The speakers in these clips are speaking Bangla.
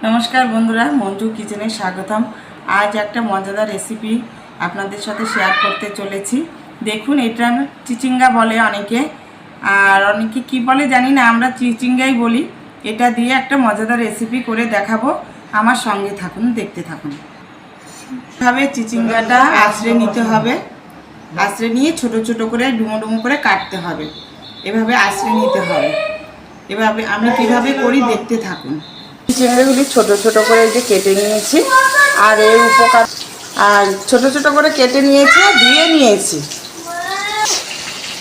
নমস্কার বন্ধুরা, মন্টু কিচেনে স্বাগতম। আজ একটা মজাদার রেসিপি আপনাদের সাথে শেয়ার করতে চলেছি। দেখুন, এটা চিচিঙ্গা বলে অনেকে, আর অনেকে কি বলে জানি না, আমরা চিচিঙ্গাই বলি। এটা দিয়ে একটা মজাদার রেসিপি করে দেখাবো। আমার সঙ্গে থাকুন, দেখতে থাকুন। এভাবে চিচিঙ্গাটা আঁচড়ে নিতে হবে। আঁচড়ে নিয়ে ছোট ছোট করে ডুমো ডুমো করে কাটতে হবে। এভাবে আঁচড়ে নিতে হবে। এভাবে আমি কীভাবে করি দেখতে থাকুন। চিচিঙ্গাগুলি ছোট ছোট করে যে কেটে নিয়েছি, আর এর উপকার আর ছোট ছোট করে কেটে নিয়েছি, ধুয়ে নিয়েছি।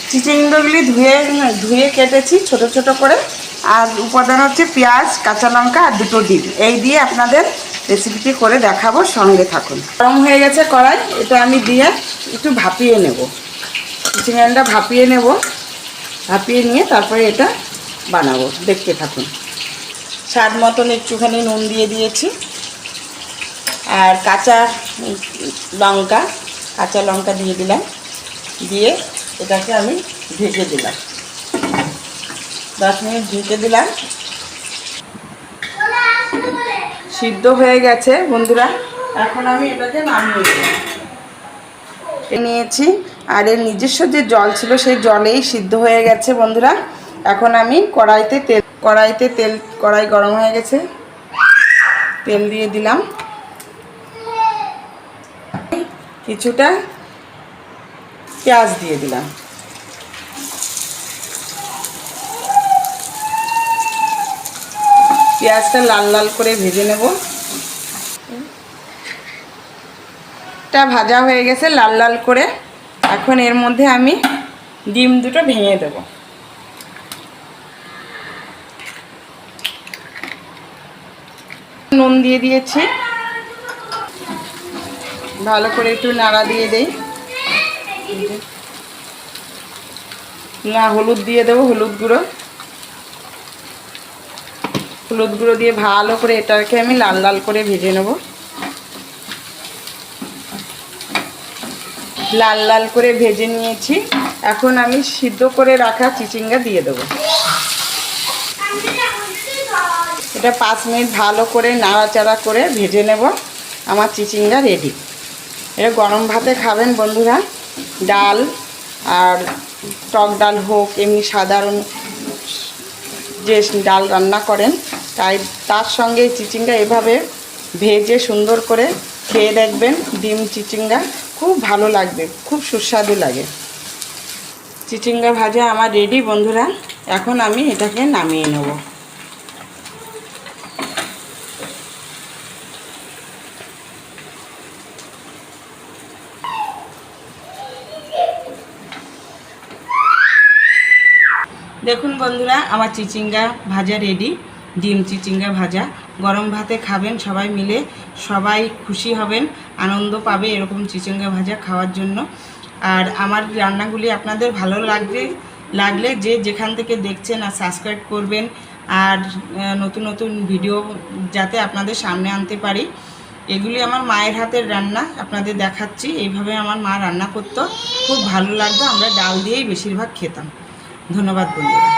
চিচিঙ্গাগুলি ধুয়ে কেটেছি ছোট ছোট করে। আর উপাদান হচ্ছে পেঁয়াজ, কাঁচা লঙ্কা আর দুটো ডিম। এই দিয়ে আপনাদের রেসিপিটি করে দেখাবো, সঙ্গে থাকুন। গরম হয়ে গেছে কড়াই, এটা আমি দিয়ে একটু ভাপিয়ে নেব। চিচিঙ্গাটা ভাপিয়ে নেব। ভাপিয়ে নিয়ে তারপরে এটা বানাবো, দেখতে থাকুন। স্বাদ মতন একটুখানি নুন দিয়ে দিয়েছি, আর কাঁচা লঙ্কা দিয়ে দিলাম। দিয়ে এটাকে আমি ঢেকে দিলাম, 10 মিনিট ঢেকে দিলাম। সিদ্ধ হয়ে গেছে বন্ধুরা, এখন আমি এটাকে নামিয়ে নিয়েছি। আর এর নিজস্ব যে জল ছিল সেই জলেই সিদ্ধ হয়ে গেছে বন্ধুরা। এখন আমি কড়াই গরম হয়ে গেছে, তেল দিয়ে দিলাম। কিছুটা পেঁয়াজ দিয়ে দিলাম। পেঁয়াজটা লাল লাল করে ভেজে নেব। এটা ভাজা হয়ে গেছে লাল লাল করে। এখন এর মধ্যে আমি ডিম দুটো ভেঙে দেব। নুন দিয়ে দিয়েছি, ভালো করে একটু নাড়া দিয়ে দেই। হলুদ দিয়ে দেবো, হলুদ গুঁড়ো দিয়ে ভালো করে এটাকে আমি লাল লাল করে ভেজে নেব। লাল লাল করে ভেজে নিয়েছি। এখন আমি সিদ্ধ করে রাখা চিচিঙ্গা দিয়ে দেবো। এটা 5 মিনিট ভালো করে নাড়াচাড়া করে ভেজে নেব। আমার চিচিঙ্গা রেডি। এটা গরম ভাতে খাবেন বন্ধুরা। ডাল আর টক ডাল হোক, এমনি সাধারণ যে ডাল রান্না করেন, তার সঙ্গে চিচিঙ্গা এভাবে ভেজে সুন্দর করে খেয়ে দেখবেন। ডিম চিচিঙ্গা খুব ভালো লাগবে, খুব সুস্বাদু লাগে। চিচিঙ্গা ভাজা আমার রেডি বন্ধুরা। এখন আমি এটাকে নামিয়ে নেব। দেখুন বন্ধুরা, আমার চিচিঙ্গা ভাজা রেডি। ডিম চিচিঙ্গা ভাজা গরম ভাতে খাবেন সবাই মিলে। সবাই খুশি হবেন, আনন্দ পাবে এরকম চিচিঙ্গা ভাজা খাওয়ার জন্য। আর আমার রান্নাগুলি আপনাদের ভালো লাগলে যে যেখান থেকে দেখছেন আর সাবস্ক্রাইব করবেন। আর নতুন নতুন ভিডিও যাতে আপনাদের সামনে আনতে পারি। এগুলি আমার মায়ের হাতের রান্না, আপনাদের দেখাচ্ছি। এইভাবে আমার মা রান্না করতো, খুব ভালো লাগতো। আমরা ডাল দিয়েই বেশিরভাগ খেতাম। ধন্যবাদ বন্ধুরা।